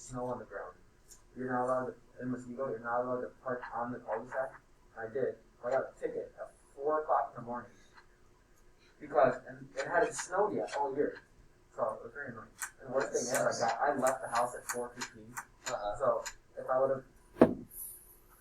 snow on the ground. You're not allowed to, in Muskego, you're not allowed to park on the cul-de-sac. I did. I got a ticket at 4 o'clock in the morning. Because, and it hadn't snowed yet all year. So it was very annoying. And the worst thing is, I left the house at 4:15. So if I would have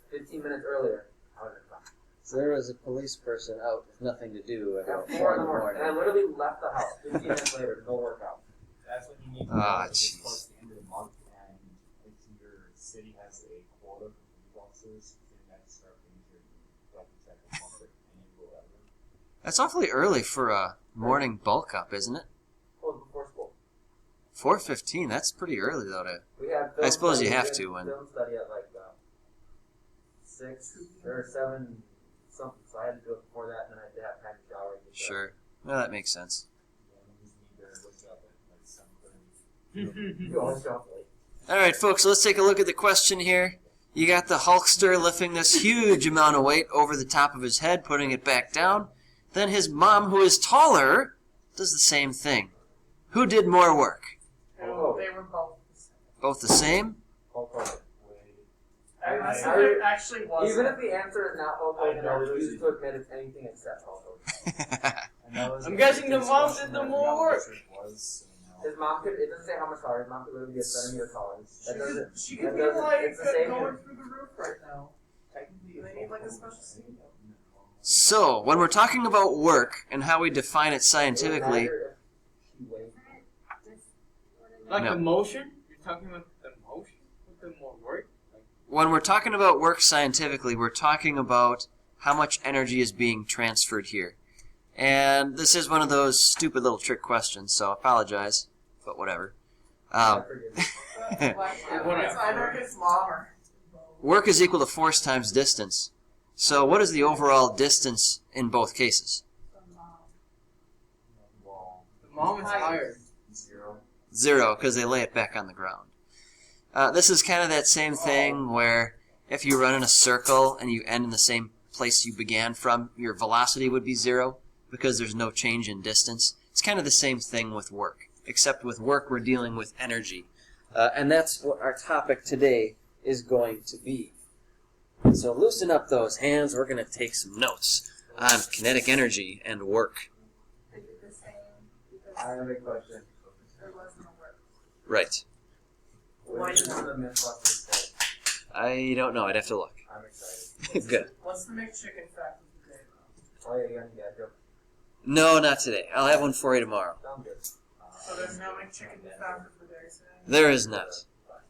15 minutes earlier, I would have been fine. So there was a police person out with nothing to do at 4 in the morning. And I literally left the house 15 minutes later to go work out. That's when you need to know it's close to the end of the month, and if your city has a quota for police officers, then that's start things your That's awfully early for a morning bulk up, isn't it? Oh, before school. 4:15. That's pretty early, though. I suppose you have to. Film study at like 6 or 7 something, so I had to do it before that, and then I did have time to shower. Sure. Well, that makes sense. All right, folks, let's take a look at the question here. You got the Hulkster lifting this huge amount of weight over the top of his head, putting it back down. Then his mom, who is taller, does the same thing. Who did more work? Oh, they were both Both the the same. same? It actually was. Even if the answer is not Hulk Hogan, I refuse to admit it's anything except Hulk Hogan. I'm guessing the mom did the more work. His mom could, it doesn't say how much taller, his mom could literally be a centimeter taller. She could be like it's the same going through the roof right now. Technically, they need like a special seat. So, when we're talking about work and how we define it scientifically... Like No. the motion? You're talking about the motion? With the more work? When we're talking about work scientifically, we're talking about how much energy is being transferred here. And this is one of those stupid little trick questions, so I apologize, but whatever. It's either his mom or... Work is equal to force times distance. So what is the overall distance in both cases? The mom is higher. 0, because they lay it back on the ground. This is kind of that same thing where if you run in a circle and you end in the same place you began from, your velocity would be 0 because there's no change in distance. It's kind of the same thing with work, except with work we're dealing with energy. And that's what our topic today is going to be. So loosen up those hands. We're going to take some notes on kinetic energy and work. I have a question. Right. What is one of the Mythbusters? I don't know. I'd have to look. I'm excited. Good. What's the McChicken fact of the day? Oh yeah, you got a joke. No, not today. I'll have one for you tomorrow. Sounds good. So there's no McChicken fact of the day today? There is not.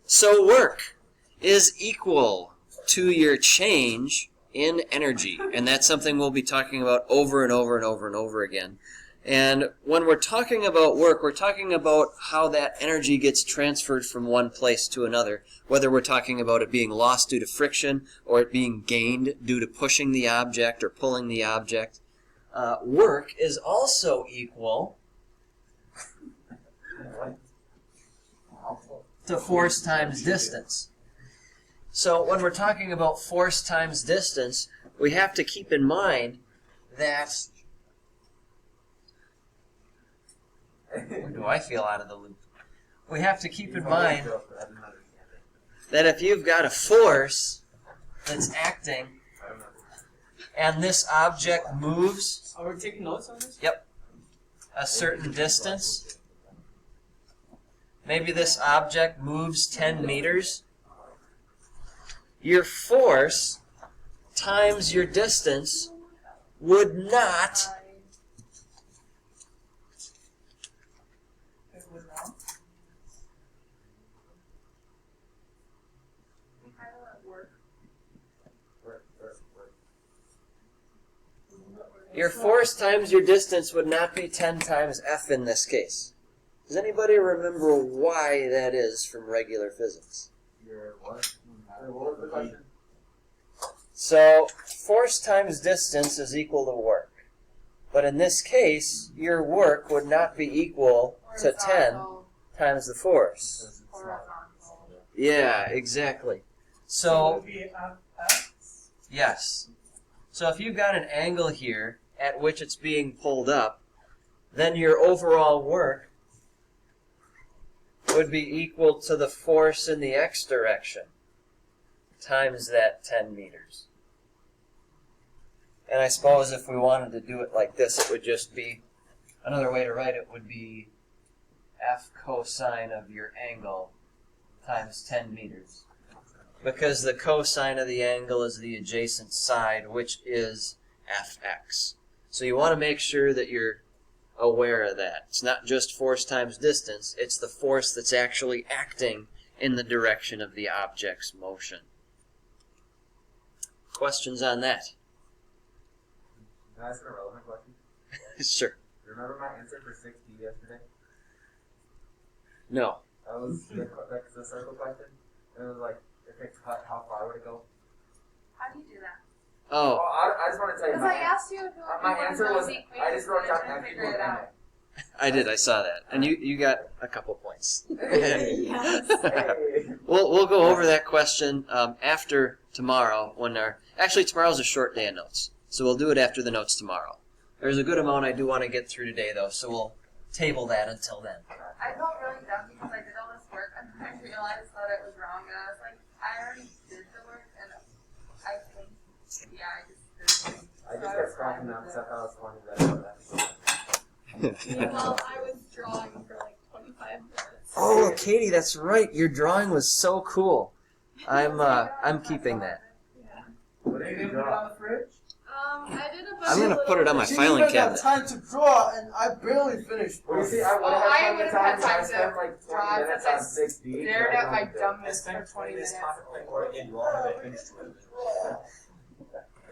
So work is equal to your change in energy. And that's something we'll be talking about over and over and over and over again. And when we're talking about work, we're talking about how that energy gets transferred from one place to another, whether we're talking about it being lost due to friction or it being gained due to pushing the object or pulling the object. Work is also equal to force times distance. So when we're talking about force times distance, we have to keep in mind that... Or do I feel out of the loop? We have to keep in mind that if you've got a force that's acting and this object moves... Are we taking notes on this? Yep. A certain distance. Maybe this object moves 10 meters. Your force times your distance would not... Your force times your distance would not be 10 times F in this case. Does anybody remember why that is from regular physics? What was the question? So, force times distance is equal to work. But in this case, your work would not be equal to 10 times the force. Yeah, exactly. So, yes. So if you've got an angle here at which it's being pulled up, then your overall work would be equal to the force in the x direction times that 10 meters. And I suppose if we wanted to do it like this, it would just be, another way to write it would be F cosine of your angle times 10 meters. Because the cosine of the angle is the adjacent side, which is Fx. So you want to make sure that you're aware of that. It's not just force times distance, it's the force that's actually acting in the direction of the object's motion. Questions on that? Can I ask a relevant question? Sure. Do you remember my answer for 6D yesterday? No. That was the circle question. It was like, if it cut, how far would it go? How do you do that? Oh, I just want to tell you Because I my, asked you if you my wanted answer those was, equations, I just wrote down and F figure equals it out. I did. I saw that. And you got a couple points. Yes. Hey. We'll go over that question after tomorrow. Actually, tomorrow's a short day of notes, so we'll do it after the notes tomorrow. There's a good amount I do want to get through today, though, so we'll table that until then. I felt really dumb because I did all this work and then I realized that it was wrong and I was like, I already did the work and I think, yeah, I just did it. I just kept cracking up because I thought it was funny that I wrote that. Well, I was drawing for like 25 minutes. Oh, Katie, that's right. Your drawing was so cool. I'm keeping that. Yeah. What did you draw? the fridge? I did a bunch I'm gonna of put it on my She filing even cabinet. got time to draw, and I barely finished. Well, you see, I would Oh, have I had would've plenty had of time. I time spent to like 20 draw minutes since I on 6D. stared at my dumb. dumbness for 20 minutes. again, you all have it finished with it.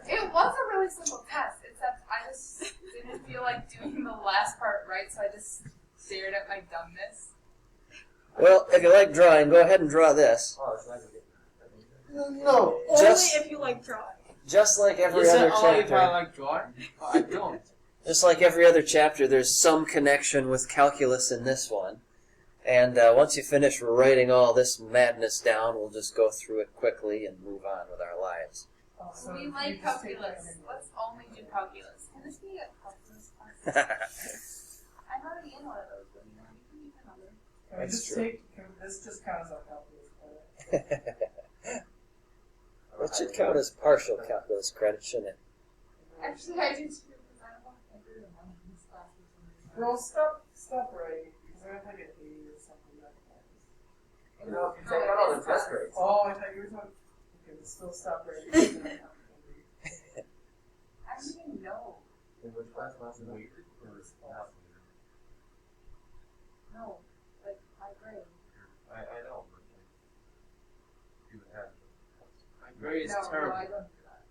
It was a really simple test, except I just didn't feel like doing the last part right, so I just stared at my dumbness. Well, if you like drawing, go ahead and draw this. Oh, it's not gonna get No. Just- only if you like drawing. Just like every You other said only if I chapter. like drawing? I don't. Just like every other chapter, there's some connection with calculus in this one. And once you finish writing all this madness down, we'll just go through it quickly and move on with our lives. We like calculus. Let's only do calculus. Can this be a calculus class? I'm already in one of those, but you know, you can use another. Can we That's just true. can this just count as our calculus credit? It should count as partial calculus credit, shouldn't it? Actually, I do too, because I want every one of these classes. Girl, stop writing, because I'm gonna get an 80 or something like that. You know, if you take out all the test grades. Oh, I thought you were talking. Okay, but still stop writing. I don't even know. In which class was it? No, like my grade. I know, but you would have. My grade is No, terrible. I don't do that.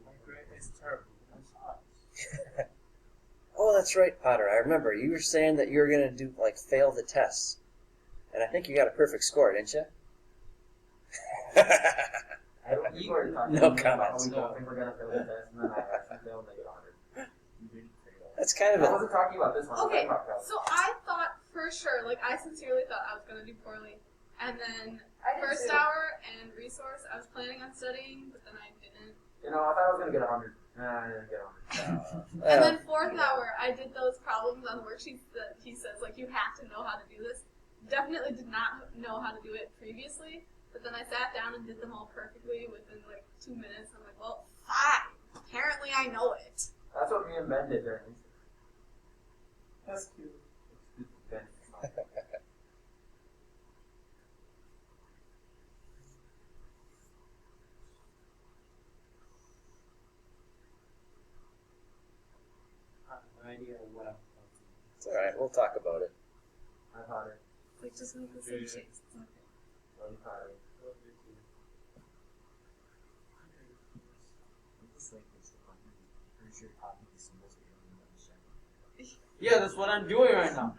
My grade is terrible. That's hot. Oh, that's right, Potter. I remember. You were saying that you were going to fail the tests. And I think you got a perfect score, didn't you? I don't think we're talking No about comments. how we don't think we're gonna fail the test, and then I actually failed and I get 100. You didn't fail. That's kind of I a... wasn't talking about this one. I was Okay, talking about calculus. so I thought for sure, like I sincerely thought I was gonna do poorly, and then I did first too. hour and resource I was planning on studying, but then I didn't. You know, I thought I was gonna get 100. Nah, I didn't get 100. And then fourth hour I did those problems on the worksheets that he says like you have to know how to do this. Definitely did not know how to do it previously, but then I sat down and did them all perfectly within like 2 minutes. I'm like, well, fine. Apparently I know it. That's what me and Ben did during Easter. That's cute. Ben. I have no idea what I'm It's all right. We'll talk about it. I thought it. Like just make the same shapes. It's okay. I thought it. Yeah, that's what I'm doing right now.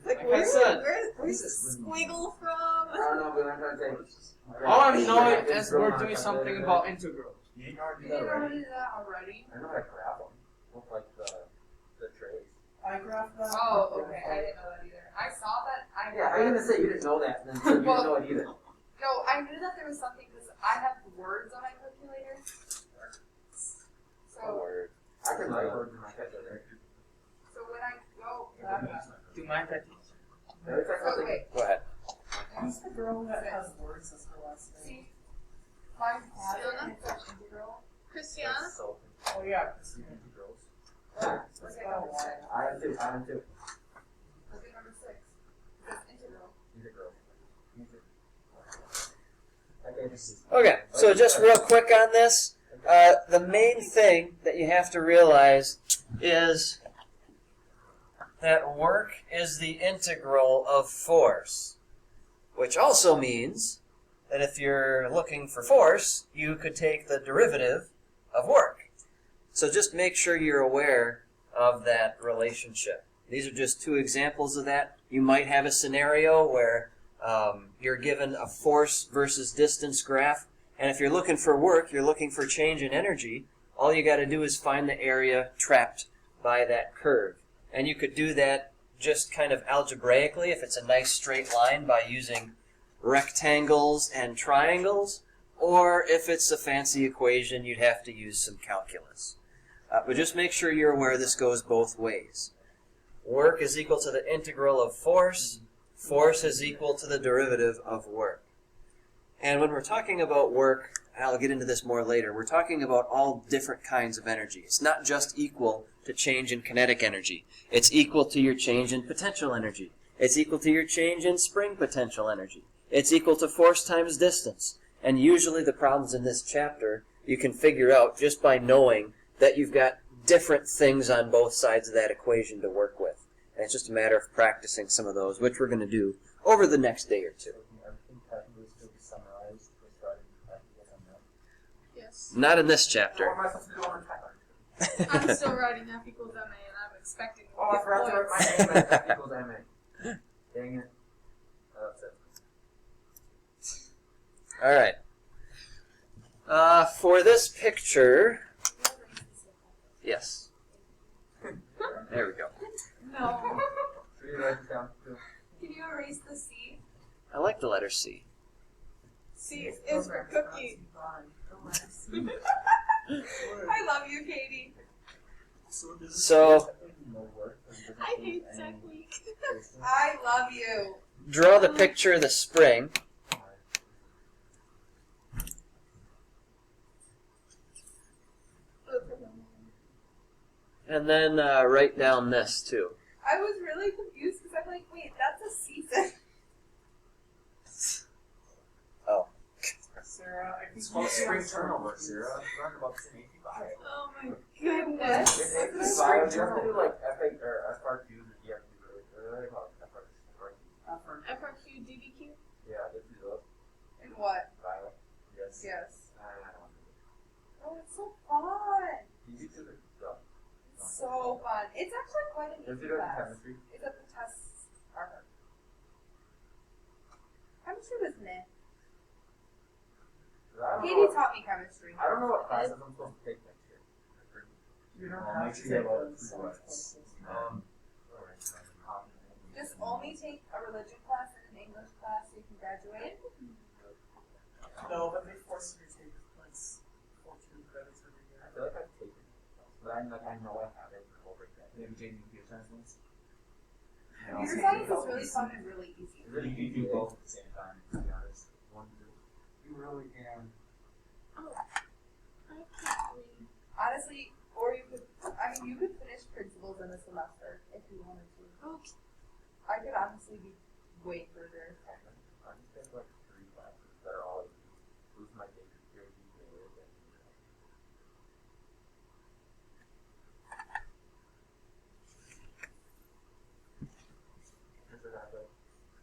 Like, Like I said. where's this squiggle I from? don't know, but I'm trying to say. All I know is we're doing something about integrals. You already Did you already do that already? I know how to graph them with like the trays. I graphed that. Oh, okay. I didn't know that either. I saw that. Yeah, I'm gonna say you didn't know that, and then say you didn't know it either. No, I knew that there was something because I have words on my calculator. So, Word. I can write words in my calculator. so when I go, I mind that teacher? Every time something- Okay. Go ahead. Who's the girl that has words as her last name? See, mine has it, Sienna? and it's an integral. Christiana? So, Oh yeah, Christina. integrals. Look at number 6. I am too. I am too. Look at number 6. It's integral. He's a girl. Okay, this is. Okay, so just real quick on this, the main thing that you have to realize is that work is the integral of force, which also means that if you're looking for force, you could take the derivative of work. So just make sure you're aware of that relationship. These are just two examples of that. You might have a scenario where you're given a force versus distance graph, and if you're looking for work, you're looking for change in energy, all you got to do is find the area trapped by that curve. And you could do that just kind of algebraically, if it's a nice straight line, by using rectangles and triangles, or if it's a fancy equation, you'd have to use some calculus. But just make sure you're aware this goes both ways. Work is equal to the integral of force. Force is equal to the derivative of work. And when we're talking about work, and I'll get into this more later, we're talking about all different kinds of energy. It's not just equal to change in kinetic energy. It's equal to your change in potential energy. It's equal to your change in spring potential energy. It's equal to force times distance. And usually the problems in this chapter you can figure out just by knowing that you've got different things on both sides of that equation to work with. And it's just a matter of practicing some of those, which we're going to do over the next day or two. Everything technically still be summarized with writing practicals on that. Yes. Not in this What chapter. am I supposed to do on the type? I'm still writing F equals MA, and I'm expecting to Oh, I get forgot to write my points. name as F equals MA. Dang it. Oh, that's it. All right. For this picture, yes. There we go. No. Should we write this down too? Can you erase the C? I like the letter C. C is for cookie. I love you, Katie. So, No work. I hate technique. I love you. draw the picture of the spring. And then write down this too. I was really confused because I'm like, wait, that's a season. Oh. Sarah, I think It's called spring turnover, Sarah. Learn about this in AP5. Oh my goodness. If it's five, you have to do like FA or FRQs or DFQs or what do they call it? FRQs. FRQ, DBQ? Yeah, let's do those. And what? Violet. Yes. Yes. I don't want to do it. Oh, it's so fun. You do the stuff. It's so fun. It's actually quite an Let's easy do it in class. chemistry. Except the tests are hard. Chemistry was meh. I don't Katie know. taught me chemistry. I don't know what classes I'm supposed to take next year. you don't Well, have make to sure you take have all the the science prereqs. classes. Just only take a religion class and an English class so you can graduate. No, but they force you to take like 14 credits every I year. feel like I've taken it, but I know I have it. I'll break that. Maybe changing computer science ones. Computer science is really fun and really easy. Really You can do both at the same time, to be honest. One, two. You really can. I can't read. Honestly, or you could, I mean, you could finish principles in a semester if you wanted to. Oh, I could honestly be way further. I'm just taking like 3 classes that are all easy. Lose my day here,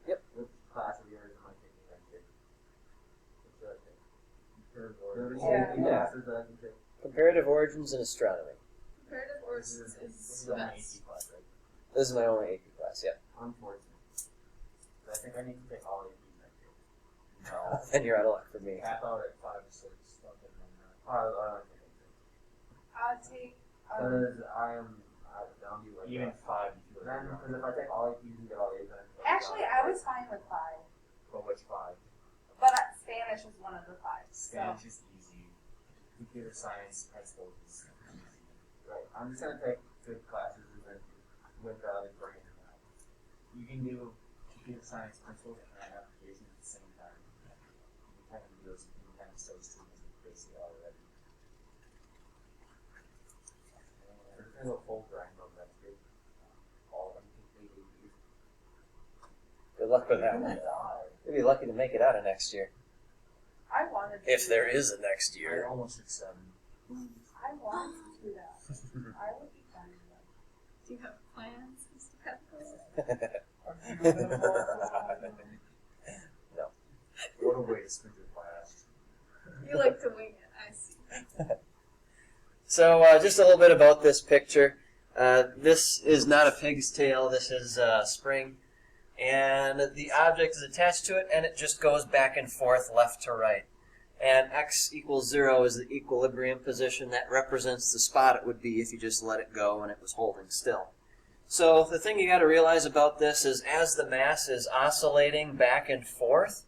Yep. What class of yours am I taking next year? What should I take? Yeah. Any classes that I can take? Comparative origins and astronomy. comparative origins This is is the only best. AP class, right? This is my only AP class, yep. Unfortunately. But I think I need to take all APs next year. No. And you're out of luck for me. Cap out at 5 or 6. Something like that. I don't think I'll take, because I am down to you like Even that. 5 if you Then, because if I take all APs and get all A's, then actually, I was fine with 5. But which 5? But Spanish is one of the 5. So. Spanish is easy. Computer science, principles is easy. Right. I'm just gonna take good classes and then with the other brain. you can do computer science principles and application at the same time. You can kind of do those, you can kind of those two basically already. There's kind of a full grind of that too. All of them completely use. Good luck with that one. You'll be lucky to make it out of next year. I wanted to. If do there that. is a next I year. almost took 7. I wanted to do that. I would be fine with that. Do you have plans, Mr. Petco? No. What a way to spend your class. You like to wing it, I see. So just a little bit about this picture. This is not a pig's tail. This is a spring. And the object is attached to it, and it just goes back and forth left to right. And x equals 0 is the equilibrium position. That represents the spot it would be if you just let it go and it was holding still. So the thing you got to realize about this is as the mass is oscillating back and forth,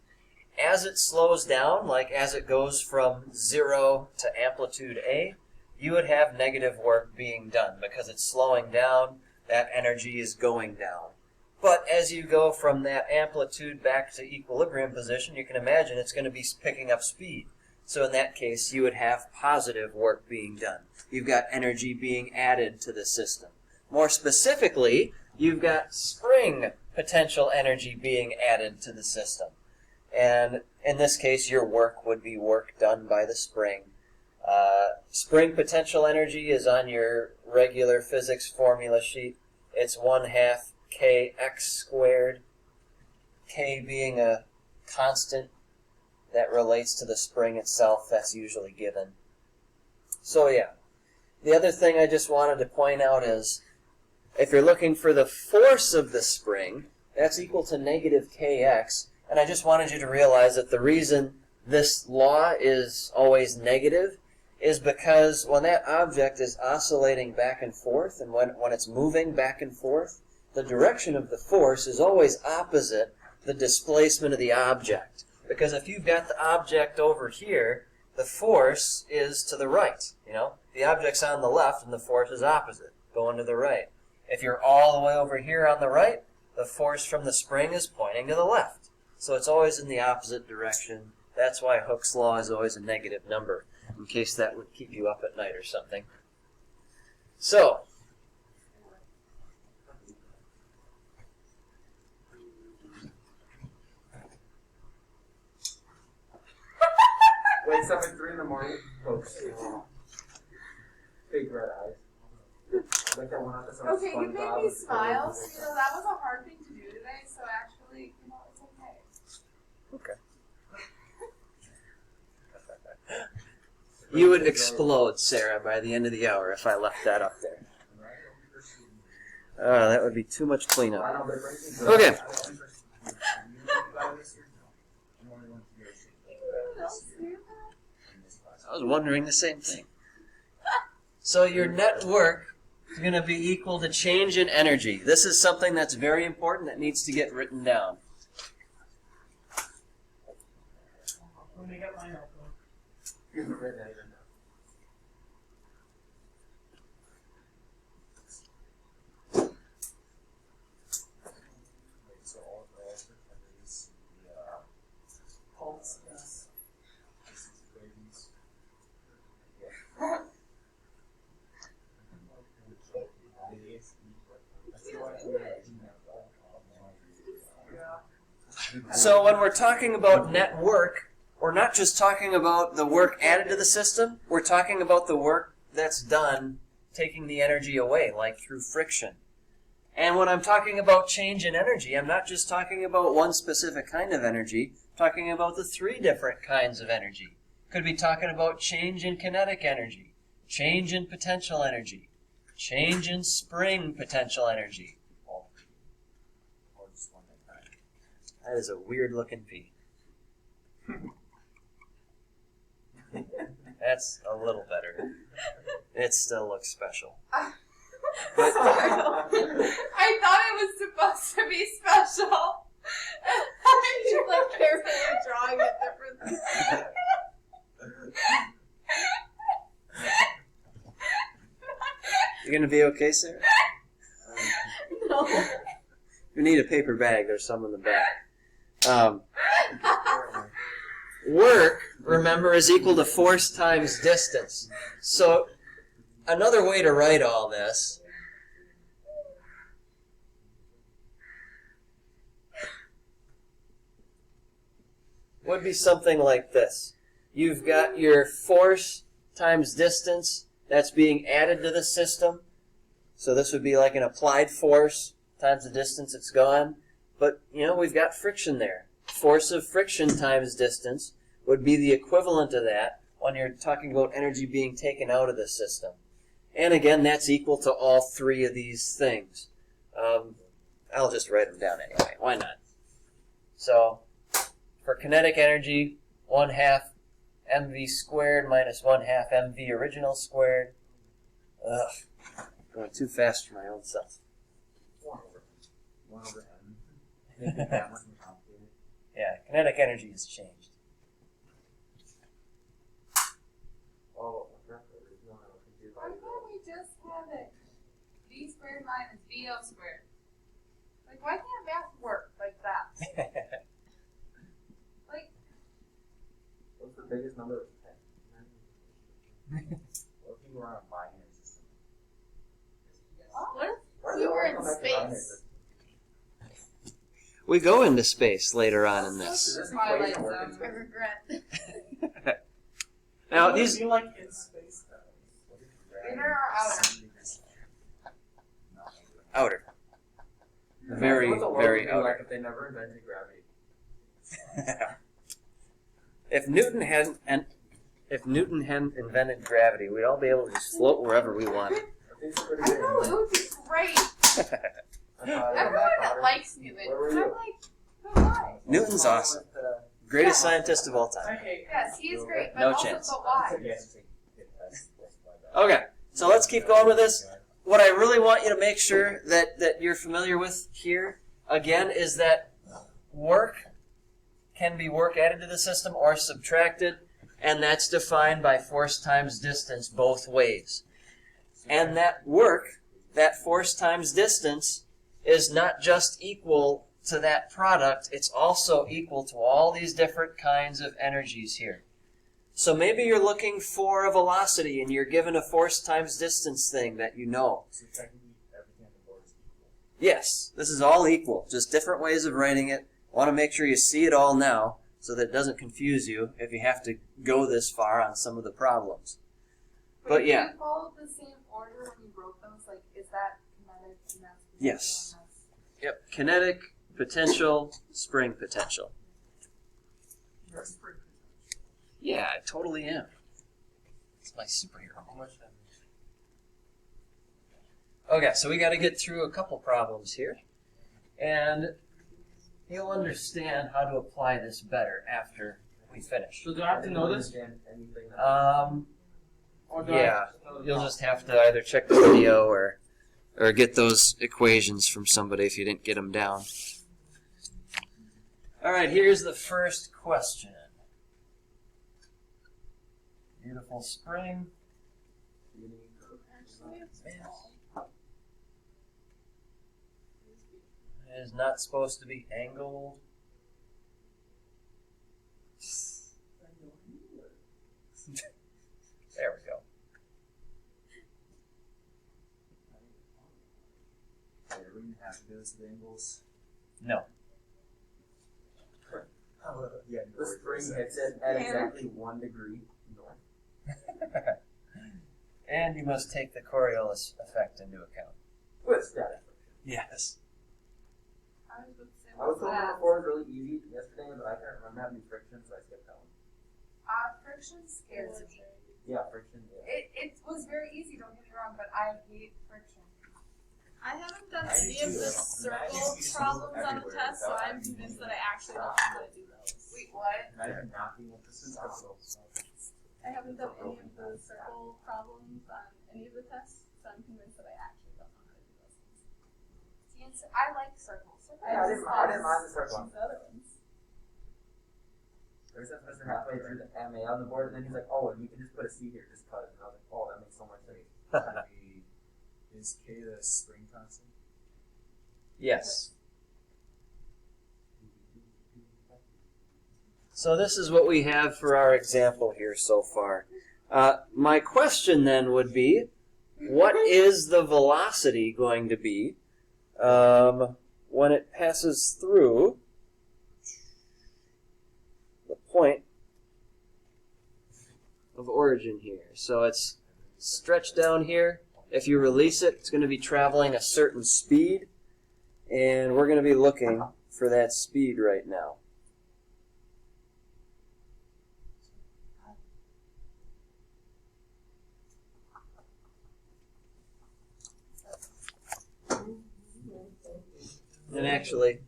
as it slows down, like as it goes from 0 to amplitude A, you would have negative work being done because it's slowing down, that energy is going down. But as you go from that amplitude back to equilibrium position, you can imagine it's going to be picking up speed. So in that case, you would have positive work being done. You've got energy being added to the system. More specifically, you've got spring potential energy being added to the system. And in this case, your work would be work done by the spring. Spring potential energy is on your regular physics formula sheet. It's 1/2 kx squared, k being a constant that relates to the spring itself. That's usually given. So yeah, the other thing I just wanted to point out is if you're looking for the force of the spring, that's equal to negative kx, and I just wanted you to realize that the reason this law is always negative is because when that object is oscillating back and forth and when it's moving back and forth, the direction of the force is always opposite the displacement of the object. Because if you've got the object over here, the force is to the right. You know, the object's on the left and the force is opposite, going to the right. If you're all the way over here on the right, the force from the spring is pointing to the left. So it's always in the opposite direction. That's why Hooke's law is always a negative number, in case that would keep you up at night or something. So, Wakes up at 3 in the morning, folks. Big red eyes. Like that one episode of Okay, you made SpongeBob me with the smile. big You know, that was a hard thing to do today, so actually, you know, it's okay. okay. You would explode, Sarah, by the end of the hour if I left that up there. That would be too much I cleanup. know, they're breaking Okay. I was wondering the same thing. So your net work is going to be equal to change in energy. This is something that's very important that needs to get written down. Let me get my notebook. Red eyes. So all is the Pulse, yes. equations. So when we're talking about net work, we're not just talking about the work added to the system, we're talking about the work that's done taking the energy away, like through friction. And when I'm talking about change in energy, I'm not just talking about one specific kind of energy, I'm talking about the 3 different kinds of energy. Could be talking about change in kinetic energy, change in potential energy, change in spring potential energy. Or just one at a time. That is a weird looking pea. That's a little better. It still looks special. I thought it was supposed to be special. You're like carefully drawing it differently. You gonna be okay, Sarah? No. you need a paper bag, there's some in the back. Work, remember, is equal to force times distance. So another way to write all this would be something like this. You've got your force times distance that's being added to the system. So this would be like an applied force times the distance it's gone. But, we've got friction there. Force of friction times distance would be the equivalent of that when you're talking about energy being taken out of the system. And again, that's equal to all three of these things. I'll just write them down anyway. Why not? So, for kinetic energy, 1/2 mv squared minus 1/2 mv original squared. Ugh, going too fast for my own self. 1 over n. Make it that much more complicated. Yeah, kinetic energy has changed. Oh, I forgot the original. I was confused Why by can't we just have it v squared minus vo squared? Like, why can't math work like that? Like, What's the biggest number of 10? What if you were on a binary system? What if Why we do were I in come back to binary space? systems? We go into space later on in Does this. this Twilight equation work in Zone. I space? regret. Now, What would it these be like in space though? inner or outer? outer. Very, What's the world very be outer. like if they never invented gravity? If Newton hadn't invented gravity, we'd all be able to just float wherever we wanted. I think it's pretty I good. know, it would be great. Everyone likes Newton. Where were And I'm you? like, but why? Newton's awesome. Greatest scientist of all I time. hate Yes, he is great, but No also, chance. but why? Okay, so let's keep going with this. What I really want you to make sure that you're familiar with here, again, is that work can be work added to the system or subtracted, and that's defined by force times distance both ways. And that work, that force times distance, is not just equal to that product, it's also equal to all these different kinds of energies here. So maybe you're looking for a velocity and you're given a force times distance thing that you know. So technically, everything on the board is equal. Yes, this is all equal, just different ways of writing it. I want to make sure you see it all now so that it doesn't confuse you if you have to go this far on some of the problems. But yeah. Did you follow the same order when you wrote those? Like, is that kinetic and that's potential Yes. and that's- Yep, kinetic, potential, spring potential. That's pretty Yeah, I totally am. It's my superhero. How much time? Okay, so we got to get through a couple problems here. And you'll understand how to apply this better after we finish. So do I have to know this? Understand anything that- Or do I Yeah, have to know the you'll problem? just have to either check the video or get those equations from somebody if you didn't get them down. All right, here's the first question. Beautiful spring. Actually, it's It is not supposed to be angled. There we go. Are we going to have to do this with angles? No. Yeah, The spring hits it at exactly 1 degree north. And you must take the Coriolis effect into account. With static friction. Yes. I was about to say, I was what's told that? number 4 is really easy yesterday, but I can't remember having friction, so I skipped that one. Friction scares me. Yeah, friction, yeah. It was very easy, don't get me wrong, but I hate friction. I haven't done any of the circle problems on the test, so I'm convinced that I actually don't know how to do those. Wait, what? And I am not being with this is also. I haven't done any of the circle problems on any of the tests, so I'm convinced that I actually don't know how to do those ones. See, I like circles. Yeah, I didn't mind the circle. Choose the other ones. There's that Mr. halfway through the MA on the board, and then he's like, oh, and you can just put a C here, just cut it. And I was like, oh, that makes so much sense. Is K the spring constant? Yes. So this is what we have for our example here so far. My question then would be, what is the velocity going to be when it passes through the point of origin here? So it's stretched down here. If you release it, it's going to be traveling a certain speed, and we're going to be looking for that speed right now. And actually,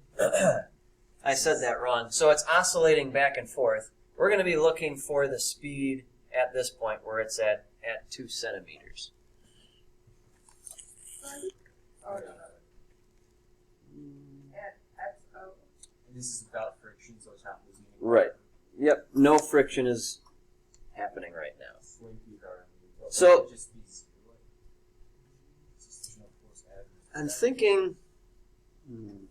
I said that wrong. So it's oscillating back and forth. We're going to be looking for the speed at this point where it's at 2 centimeters. Oh, at XO. And this is without friction, so it's not losing any Right. Yep. No friction is happening right now. Slinky are So- just these just no force added. I'm thinking. Then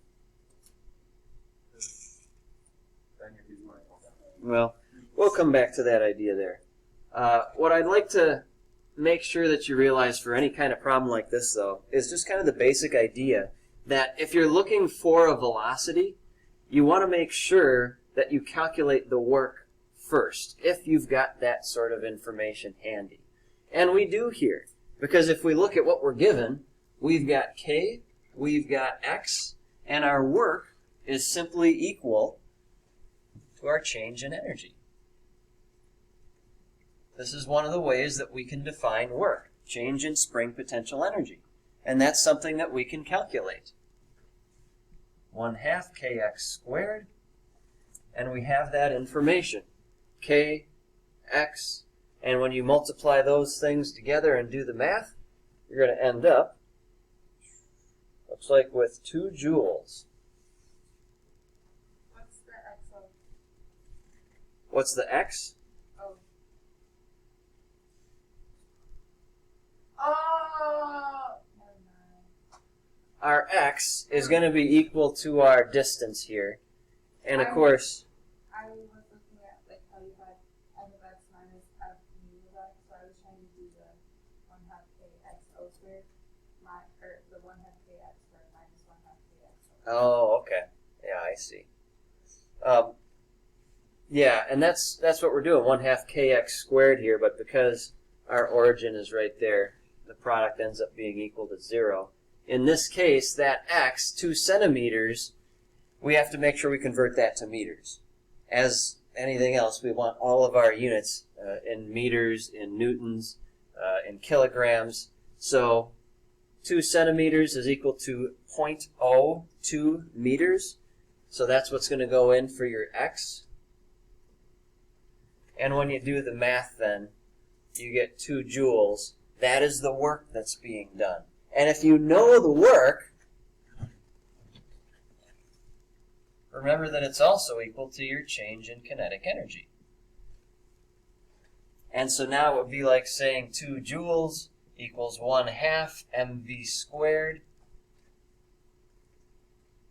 you're using Well, we'll come back to that idea there. What I'd like to make sure that you realize for any kind of problem like this, though, is just kind of the basic idea that if you're looking for a velocity, you want to make sure that you calculate the work first, if you've got that sort of information handy. And we do here, because if we look at what we're given, we've got k, we've got x, and our work is simply equal to our change in energy. This is one of the ways that we can define work, change in spring potential energy. And that's something that we can calculate. 1/2 kx squared, and we have that information. K, x, and when you multiply those things together and do the math, you're going to end up, looks like with 2 joules. What's the XO? What's the x? Oh. Oh! Never mind. Our x is going to be equal to our distance here. And of course, I was looking at like how you had f of x minus f mu of x, so I was trying to do the 1/2 kxo squared, or the 1/2 kx squared minus 1/2 kxo. oh, okay. Yeah, I see. Yeah, and that's what we're doing, 1/2 kx squared here, but because our origin is right there, the product ends up being equal to 0. In this case, that x, 2 centimeters, we have to make sure we convert that to meters. As anything else, we want all of our units in meters, in newtons, in kilograms. So 2 centimeters is equal to 0.02 meters. So that's what's going to go in for your x. And when you do the math then, you get 2 joules. That is the work that's being done. And if you know the work, remember that it's also equal to your change in kinetic energy. And so now it would be like saying 2 joules equals 1/2 mv squared.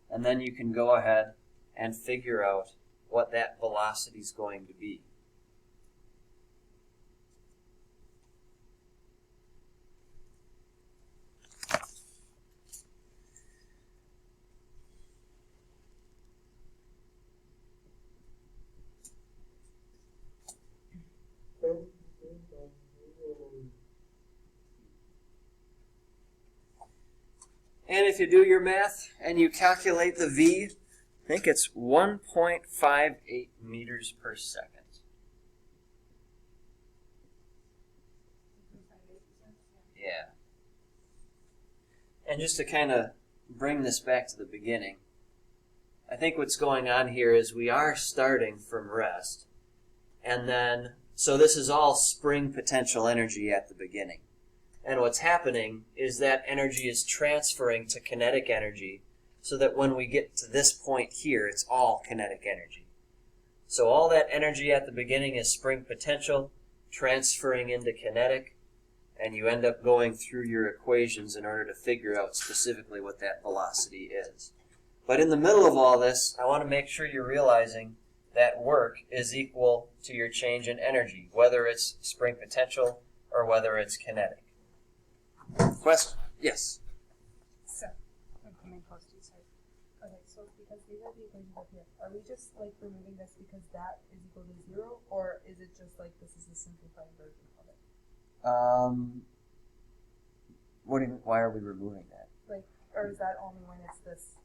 And then you can go ahead and figure out what that velocity is going to be. And if you do your math and you calculate the V, I think it's 1.58 meters per second. Yeah. And just to kind of bring this back to the beginning, I think what's going on here is we are starting from rest. And then, so this is all spring potential energy at the beginning. And what's happening is that energy is transferring to kinetic energy so that when we get to this point here, it's all kinetic energy. So all that energy at the beginning is spring potential, transferring into kinetic, and you end up going through your equations in order to figure out specifically what that velocity is. But in the middle of all this, I want to make sure you're realizing that work is equal to your change in energy, whether it's spring potential or whether it's kinetic. Question? Yes. So, I'm coming close to you, sorry. Okay, so because these are the equations up here, are we just like removing this because that is equal to 0, or is it just like this is the simplified version of it? What do you, why are we removing that? Like, or is that only when it's this?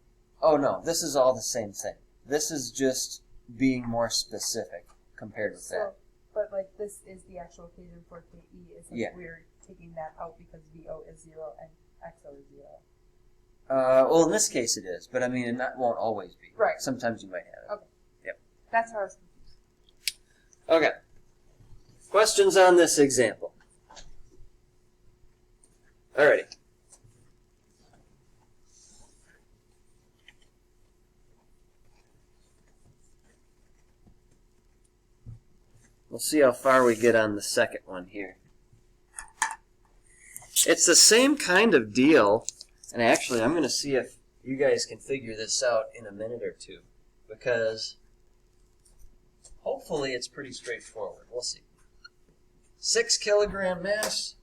Oh no, this is all the same thing. This is just being more specific compared with that. But like this is the actual equation for KE, is like Yeah. we're taking that out because VO is 0 and XO is 0. Well, in this case it is, but I mean, that won't always be. Right. Sometimes you might have it. Okay. Yep. That's how I was confused. Okay. Questions on this example? Alrighty. We'll see how far we get on the second one here. It's the same kind of deal, and actually I'm going to see if you guys can figure this out in a minute or two, because hopefully it's pretty straightforward. We'll see. 6 kilogram mass.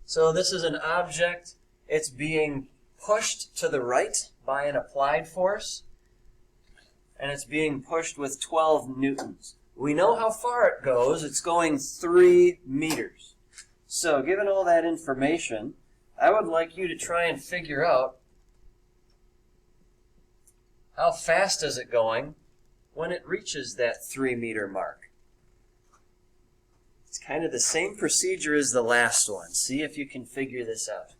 So this is an object. It's being pushed to the right by an applied force, and it's being pushed with 12 newtons. We know how far it goes. It's going 3 meters. So given all that information, I would like you to try and figure out how fast is it going when it reaches that 3-meter mark. It's kind of the same procedure as the last one. See if you can figure this out.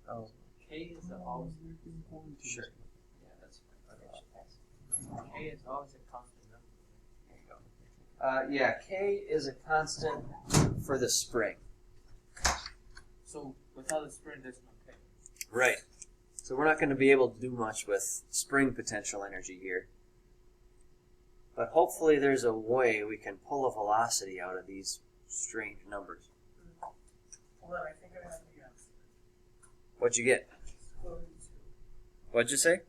Oh, K is always Sure. yeah, that's fine. K is always a constant number. There you go. Yeah, K is a constant for the spring. So without a spring, there's no K. Right. So we're not going to be able to do much with spring potential energy here. But hopefully there's a way we can pull a velocity out of these strange numbers. Hold on, I think I have the answer. What'd you get? Close to. What'd you say?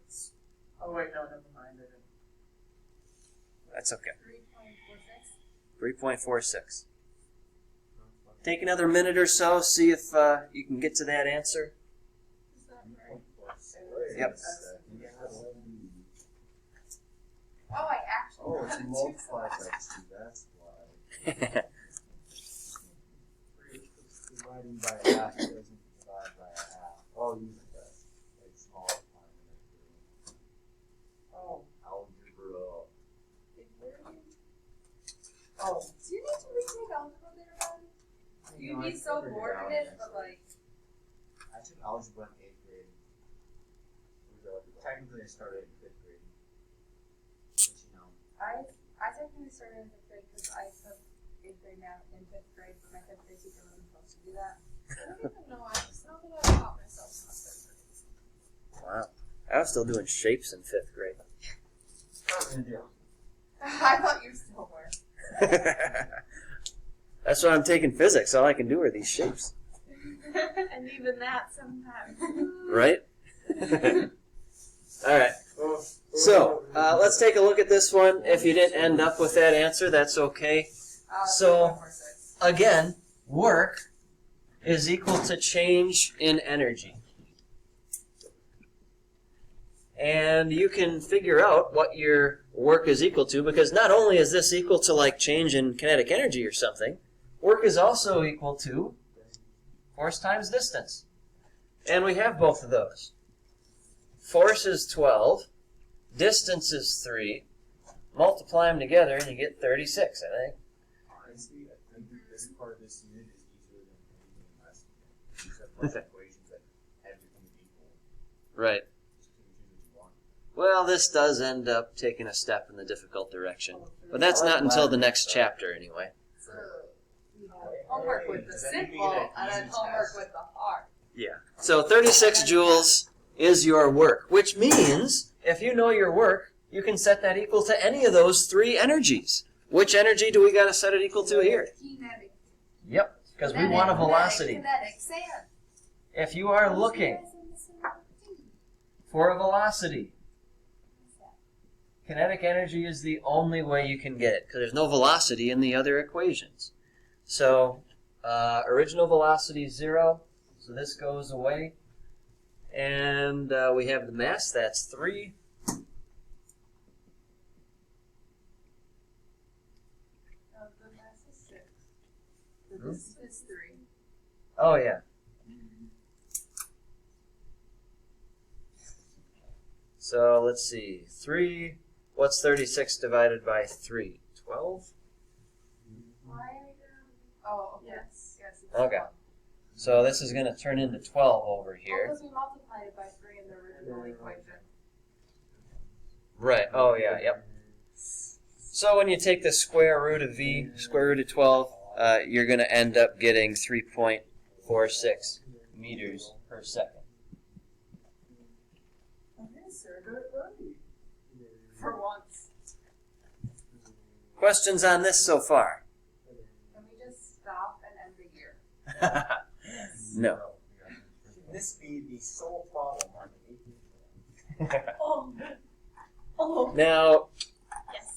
Oh wait, no, never mind. I didn't. That's okay. 3.46? 3.46. Take another minute or so, see if you can get to that answer. Is that right? Yep. Oh, I actually Oh, it's got it. multiplied by 2, that's why. Dividing by a half doesn't divide by a half. Oh, you did that. It's multiplying it. Oh, Algebra. oh. Do you need to retake algebra there, Ben? You'd be so bored in it, but like, I took algebra in 8th grade. Technically, I started in 5th grade. But you know. I technically started in 5th grade because I took 8th grade math in 5th grade, but my 5th grade teacher wasn't supposed to do that. I don't even know. I just know that I taught myself something. Wow. I was still doing shapes in 5th grade. I thought you still were. That's why I'm taking physics. All I can do are these shapes. And even that sometimes. Right? Alright. So, let's take a look at this one. If you didn't end up with that answer, that's okay. So, 3.46. again, work is equal to change in energy. And you can figure out what your work is equal to, because not only is this equal to like change in kinetic energy or something, work is also equal to force times distance. And we have both of those. Force is 12, distance is 3, multiply them together and you get 36, I think. Honestly, I think this part of this unit is easier than anything last unit. These have equations that everything is equal. Right. Well, this does end up taking a step in the difficult direction. But that's not until the next chapter, anyway. So we have homework with the simple and then homework with the hard. Yeah. So 36 joules is your work, which means if you know your work, you can set that equal to any of those three energies. Which energy do we got to set it equal to here? Kinetic. Yep, because we want a velocity. Kinetic, sand. If you are looking for a velocity, kinetic energy is the only way you can get it, because there's no velocity in the other equations. So, original velocity is 0, so this goes away. And we have the mass, that's 3. The mass is 6. So this is 3. Oh, yeah. So, let's see. 3, what's 36 divided by 3? 12? Why are you Oh, okay. Yes. Yes. It's Okay. 12. So this is going to turn into 12 over here. Because we multiplied it by 3 in the original equation. Right. Oh, yeah. Yep. So when you take the square root of v, square root of 12, you're going to end up getting 3.46 meters per second. Okay, sir, got it right. For once. Questions on this so far? Can we just stop and end the year? No. Should this be the sole problem on the 18th? Oh. Oh. Now,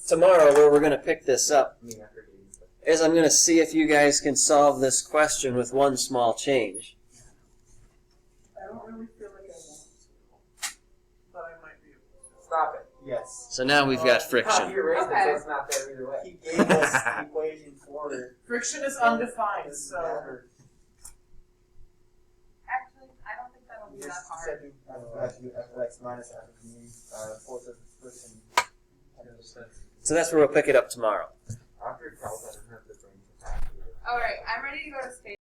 tomorrow where we're going to pick this up is I'm going to see if you guys can solve this question with one small change. I don't really feel like I want to, but I might be able to. Stop it. Yes. So now we've got How friction. you erased it, Okay. so it's not there either way. He gave us the equation for Friction is undefined, so. Actually, I don't think that'll be that hard. Fx minus f of mu, force of friction. So that's where we'll pick it up tomorrow. After 12, I don't have the brain capacity. Alright, I'm ready to go to space.